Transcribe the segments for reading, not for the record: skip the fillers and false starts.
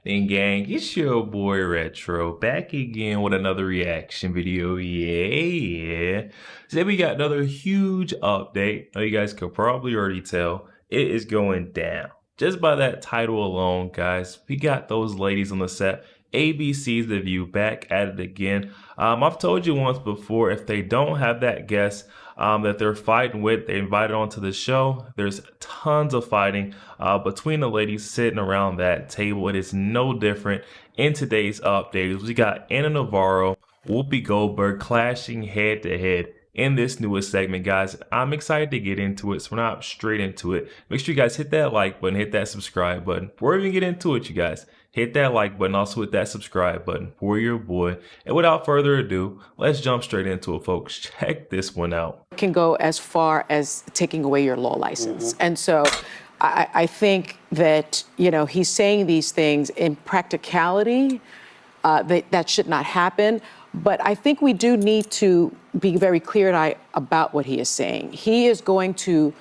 happening, gang? It's your boy Retro back again with another reaction video. Yeah. Today we got another huge update. Now you guys could probably already tell it is going down. Just by that title alone, guys, we got those ladies on the set. ABC's The View back at it again. I've told you once before, if they don't have that guest that they're fighting with, they invited onto the show. There's tons of fighting between the ladies sitting around that table. It is no different in today's updates. We got Navarro, Whoopi Goldberg clashing head to head in this newest segment, guys. I'm excited to get into it, so we're not straight into it. Make sure you guys hit that like button, hit that subscribe button. Before we even get into it, you guys, hit that like button, also hit that subscribe button for your boy. And without further ado, let's jump straight into it, folks. Check this one out. Can go as far as taking away your law license. And so I think that, you know, he's saying these things in practicality, that should not happen. But I think we do need to be very clear about what he is saying. He is going to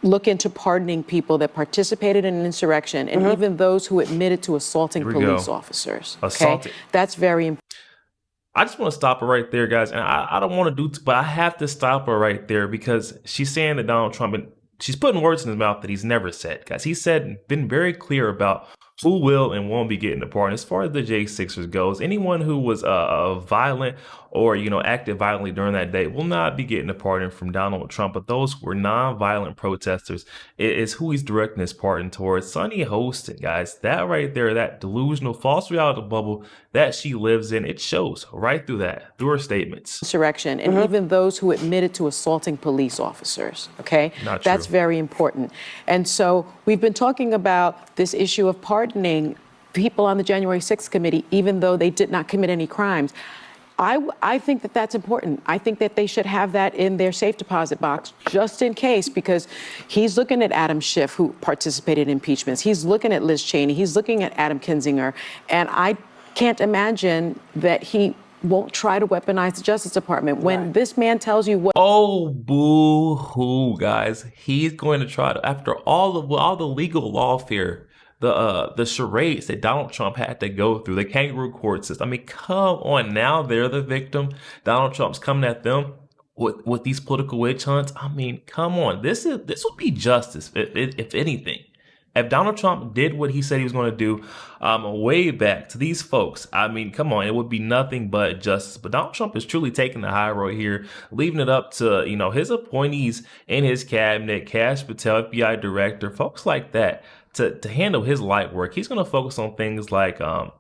look into pardoning people that participated in an insurrection and even those who admitted to assaulting police officers. Okay? That's very important. I just want to stop her right there, guys. And I don't want to but I have to stop her right there because she's saying that Donald Trump, and she's putting words in his mouth that he's never said, guys. He been very clear about who will and won't be getting the pardon. As far as the J6ers goes, anyone who was violent or, you know, acted violently during that day will not be getting a pardon from Donald Trump. But those who were non-violent protesters is who he's directing his pardon towards. Sunny Hostin, guys, that right there, that delusional false reality bubble that she lives in, it shows right through her statements. Insurrection and even those who admitted to assaulting police officers. Okay, not true. That's very important. And so we've been talking about this issue of pardoning people on the January 6th committee, even though they did not commit any crimes. I think that that's important. I think that they should have that in their safe deposit box just in case, because he's looking at Adam Schiff, who participated in impeachments. He's looking at Liz Cheney. He's looking at Adam Kinzinger. And I can't imagine that he won't try to weaponize the Justice Department when this man tells you what. Oh, boo-hoo, guys. He's going to try to, after all the legal lawfare, the charades that Donald Trump had to go through, the kangaroo court system. I mean, come on, now they're the victim. Donald Trump's coming at them with these political witch hunts. I mean, come on, this would be justice if anything. If Donald Trump did what he said he was going to do way back to these folks, I mean, come on, it would be nothing but justice. But Donald Trump is truly taking the high road here, leaving it up to, you know, his appointees in his cabinet, Kash Patel, FBI director, folks like that, to handle his light work. He's going to focus on things like the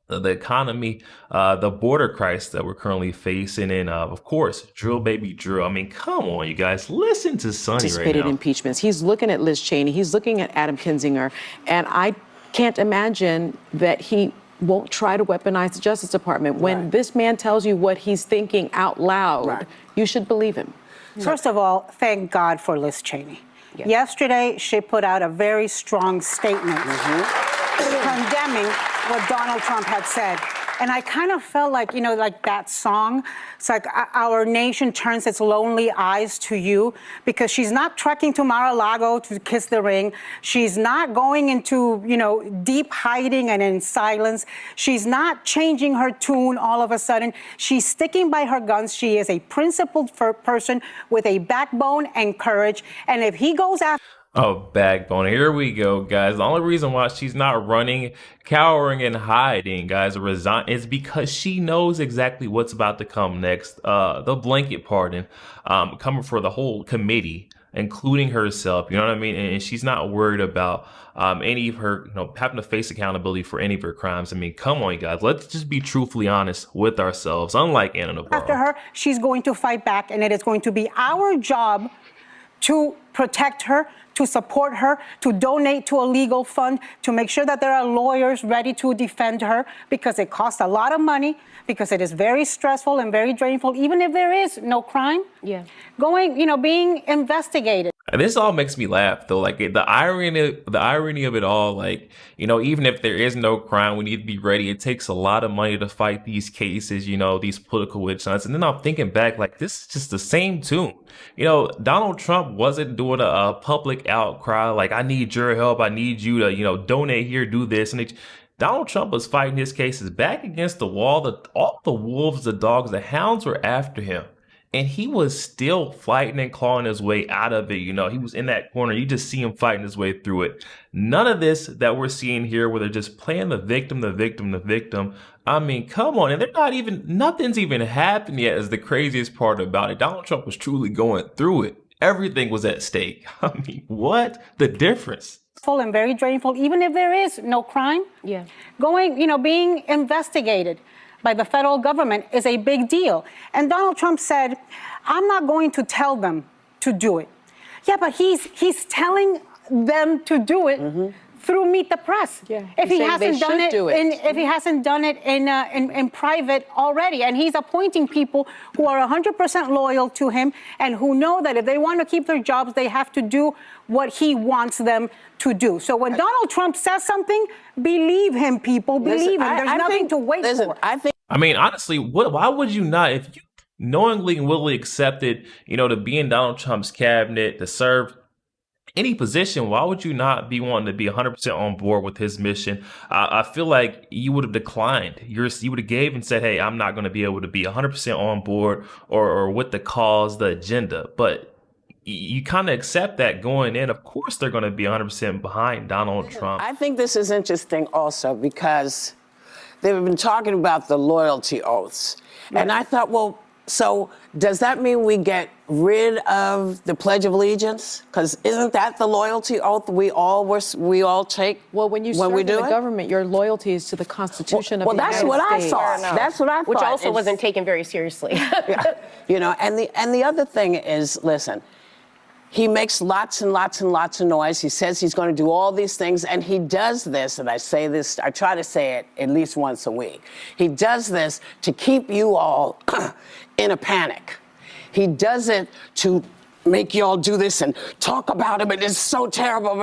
economy, the border crisis that we're currently facing, and of course, drill baby drill. I mean, come on, you guys, listen to Sunny right now. Impeachments. He's looking at Liz Cheney. He's looking at Adam Kinzinger, and I can't imagine that he won't try to weaponize the Justice Department when this man tells you what he's thinking out loud. You should believe him. First of all, thank God for Liz Cheney. Yesterday, she put out a very strong statement condemning what Donald Trump had said. And I kind of felt like, you know, like that song. It's like our nation turns its lonely eyes to you, because she's not trekking to Mar-a-Lago to kiss the ring. She's not going into, you know, deep hiding and in silence. She's not changing her tune all of a sudden. She's sticking by her guns. She is a principled person with a backbone and courage. And if he goes after... Oh, backbone. Here we go, guys. The only reason why she's not running, cowering, and hiding, guys, is because she knows exactly what's about to come next. The blanket pardon coming for the whole committee, including herself. You know what I mean? And she's not worried about any of her, you know, having to face accountability for any of her crimes. I mean, come on, you guys. Let's just be truthfully honest with ourselves. Unlike Navarro. After her, she's going to fight back, and it is going to be our job to protect her, to support her, to donate to a legal fund, to make sure that there are lawyers ready to defend her, because it costs a lot of money, because it is very stressful and very drainful, even if there is no crime. Being investigated. And this all makes me laugh, though. Like the irony of it all. Like, you know, even if there is no crime, we need to be ready. It takes a lot of money to fight these cases, you know, these political witch hunts. And then I'm thinking back, like, this is just the same tune. You know, Donald Trump wasn't doing a public outcry like, I need your help. I need you to, you know, donate here, do this. And Donald Trump was fighting his cases back against the wall. All the wolves, the dogs, the hounds were after him. And he was still fighting and clawing his way out of it. He was in that corner. You just see him fighting his way through it. None of this that we're seeing here where they're just playing the victim, the victim, the victim. I mean, come on. And they're not even, nothing's even happened yet is the craziest part about it. Donald Trump was truly going through it. Everything was at stake. I mean, what? The difference? And very drainful, even if there is no crime. Yeah. Being investigated by the federal government is a big deal. And Donald Trump said, I'm not going to tell them to do it. Yeah, but he's telling them to do it through Meet the Press. Yeah. If he hasn't done it, if he hasn't done it in private already, and he's appointing people who are 100% loyal to him and who know that if they want to keep their jobs, they have to do what he wants them to do. So when Donald Trump says something, believe him, people. Believe him. There's nothing to wait for. I mean, honestly, why would you not, if you knowingly and willingly accepted, to be in Donald Trump's cabinet, to serve any position, why would you not be wanting to be 100% on board with his mission? I feel like you would have declined. You would have gave and said, hey, I'm not going to be able to be 100% on board or with the cause, the agenda. But you kind of accept that going in. Of course, they're going to be 100% behind Donald Trump. I think this is interesting also because they've been talking about the loyalty oaths. And I thought, well, so does that mean we get rid of the Pledge of Allegiance? Because isn't that the loyalty oath we all take? Well, when you serve in the government, your loyalty is to the Constitution of the United States. Well, that's what I thought. That's what I thought. Which also wasn't taken very seriously. And the other thing is, listen, he makes lots and lots and lots of noise. He says he's going to do all these things, and he does this, and I try to say it at least once a week. He does this to keep you all in a panic. He does it to make you all do this and talk about him, and it's so terrible.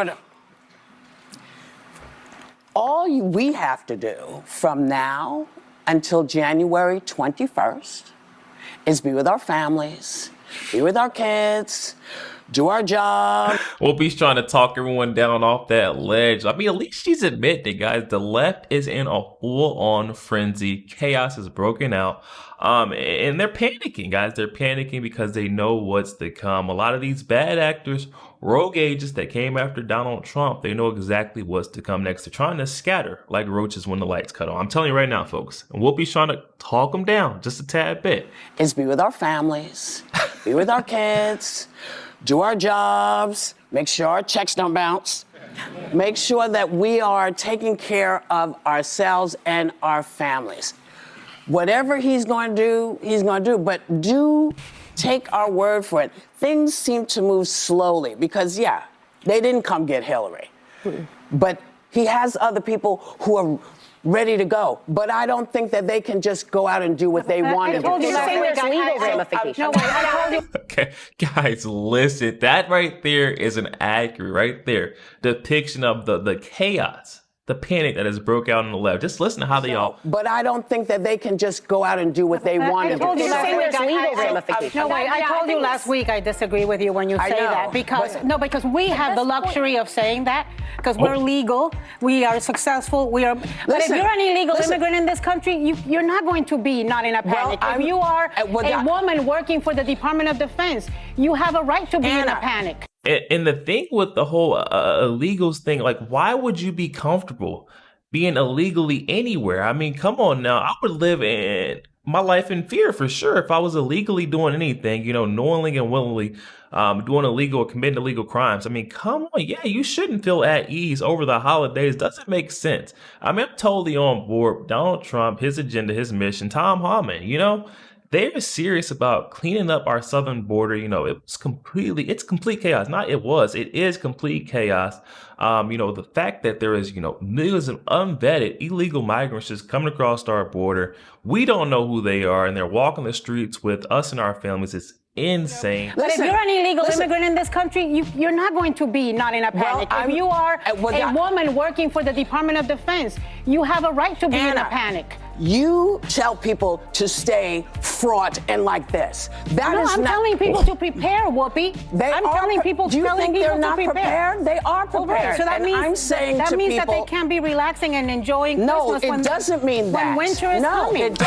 But we have to do from now until January 21st is be with our families, be with our kids, do our job. Whoopi's trying to talk everyone down off that ledge. I mean, at least she's admitting, guys, the left is in a full-on frenzy. Chaos is broken out. And they're panicking, guys. They're panicking because they know what's to come. A lot of these bad actors, rogue agents that came after Donald Trump, they know exactly what's to come next. They're trying to scatter like roaches when the lights cut on. I'm telling you right now, folks. And Whoopi's trying to talk them down just a tad bit. Is be with our families, be with our kids, do our jobs, make sure our checks don't bounce, make sure that we are taking care of ourselves and our families. Whatever he's going to do, he's going to do. But do take our word for it. Things seem to move slowly because, yeah, they didn't come get Hillary. But he has other people who are ready to go. But I don't think that they can just go out and do what they want to do. You're saying there's legal ramifications. Okay, guys, listen. That right there is an accurate, right there, depiction of the chaos, the panic that has broke out on the left. Just listen to how they all... But I don't think that they can just go out and do what they want to do. You're saying there's legal ramifications. No, wait, I told you last week I disagree with you when you say that. Because we have the luxury of saying that because we're legal, we are successful, we are... But if you're an illegal immigrant in this country, you're not going to be not in a panic. If you are a woman working for the Department of Defense, you have a right to be in a panic. And the thing with the whole illegals thing, like, why would you be comfortable being illegally anywhere? I mean, come on now. I would live in my life in fear for sure if I was illegally doing anything, knowingly and willingly doing illegal or committing illegal crimes. I mean, come on. Yeah, you shouldn't feel at ease over the holidays. Doesn't make sense. I mean, I'm totally on board. Donald Trump, his agenda, his mission, Tom Harmon, they're serious about cleaning up our southern border. It's complete chaos. It is complete chaos. The fact that there is, millions of unvetted illegal migrants just coming across our border. We don't know who they are, and they're walking the streets with us and our families. It's insane. But if Listen, you're an illegal listen. immigrant in this country, you're not going to be not in a panic. I'm- if you are well, a that- woman working for the Department of Defense, you have a right to be in a Anna, panic. You tell people to stay fraught and like this. That No, is I'm not. telling people to prepare, Whoopi. I'm telling people, Do you telling think people they're not to prepare. prepared? They are Well, right, prepared. so that And means I'm saying that to means people, that they can't be relaxing and enjoying no, Christmas it doesn't mean that. when winter is no, coming.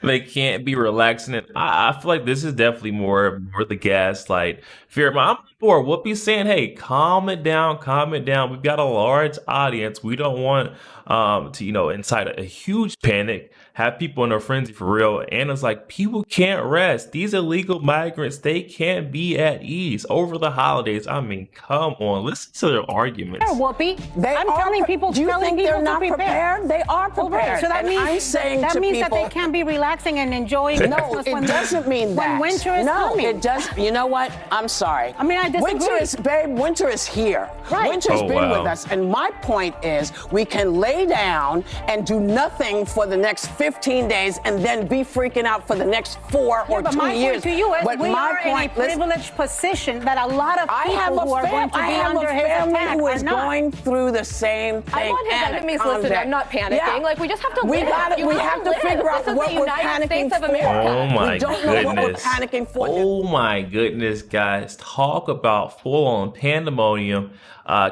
They can't be relaxing it. I feel like this is definitely more the gaslight fear. I'm for Whoopi saying, hey, calm it down, calm it down. We've got a large audience. We don't want to, incite a huge panic, have people in a frenzy for real. And it's like, people can't rest. These illegal migrants, they can't be at ease over the holidays. I mean, come on, listen to their arguments. Whoopi. I'm are telling pre- people, Do you telling think people they're not to prepare. prepared? They are Well, prepared. right, so that And means I'm saying that to means people, that they can't be relaxing and enjoying no, Christmas it doesn't mean that. when winter is coming. No, it does. You know what? I'm sorry. I mean, I disagree. Winter is here. Right. Winter's Oh, been wow. with us. And my point is, we can lay down and do nothing for the next 15 days and then be freaking out for the next 4 or but 2 my years. point to you is But we my are point, in a privileged position that a lot of I people have who are going to I be have under a his family attack who are is not. going through the same thing. I want his Anna, enemies calm listening. down. I'm not panicking. Yeah. Like, we just have to We live. got it. You We have to live. figure out This is what the we're United panicking States of for. America. Oh my We don't know what we're goodness. panicking for. Oh my goodness, guys. Talk about full on pandemonium.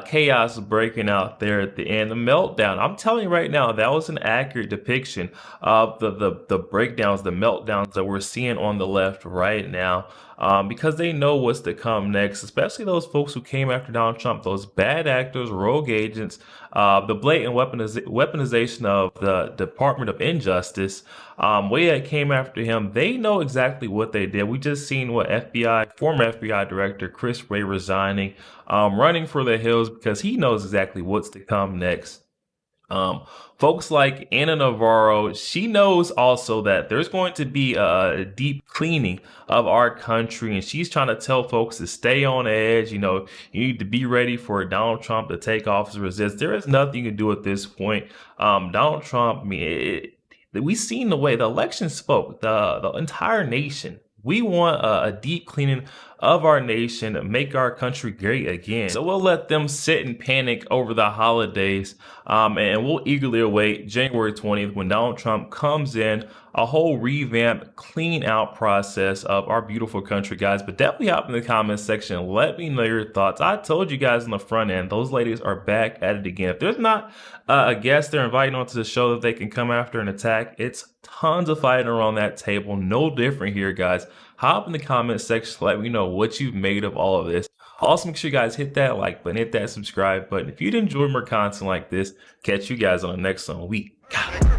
Chaos breaking out there at the end. The meltdown. I'm telling you right now, that was an accurate depiction of the breakdowns, the meltdowns that we're seeing on the left right now. Because they know what's to come next, especially those folks who came after Donald Trump, those bad actors, rogue agents, the blatant weaponization of the Department of Injustice, way that came after him. They know exactly what they did. We just seen what former FBI Director Chris Wray resigning, running for the hills because he knows exactly what's to come next. Folks like Anna Navarro, she knows also that there's going to be a deep cleaning of our country, and she's trying to tell folks to stay on edge. You need to be ready for Donald Trump to take office, resist. There is nothing you can do at this point. Donald Trump, we've seen the way the election spoke, the entire nation. We want a deep cleaning of our nation, make our country great again. So we'll let them sit and panic over the holidays, and we'll eagerly await January 20th when Donald Trump comes in, a whole revamp, clean out process of our beautiful country, guys. But definitely hop in the comments section. Let me know your thoughts. I told you guys on the front end, those ladies are back at it again. If there's not a guest they're inviting onto the show that they can come after and attack, it's tons of fighting around that table. No different here, guys. Hop in the comments section. Let me know what you've made of all of this. Also, make sure you guys hit that like button, hit that subscribe button. If you'd enjoy more content like this, catch you guys on the next one. We got it.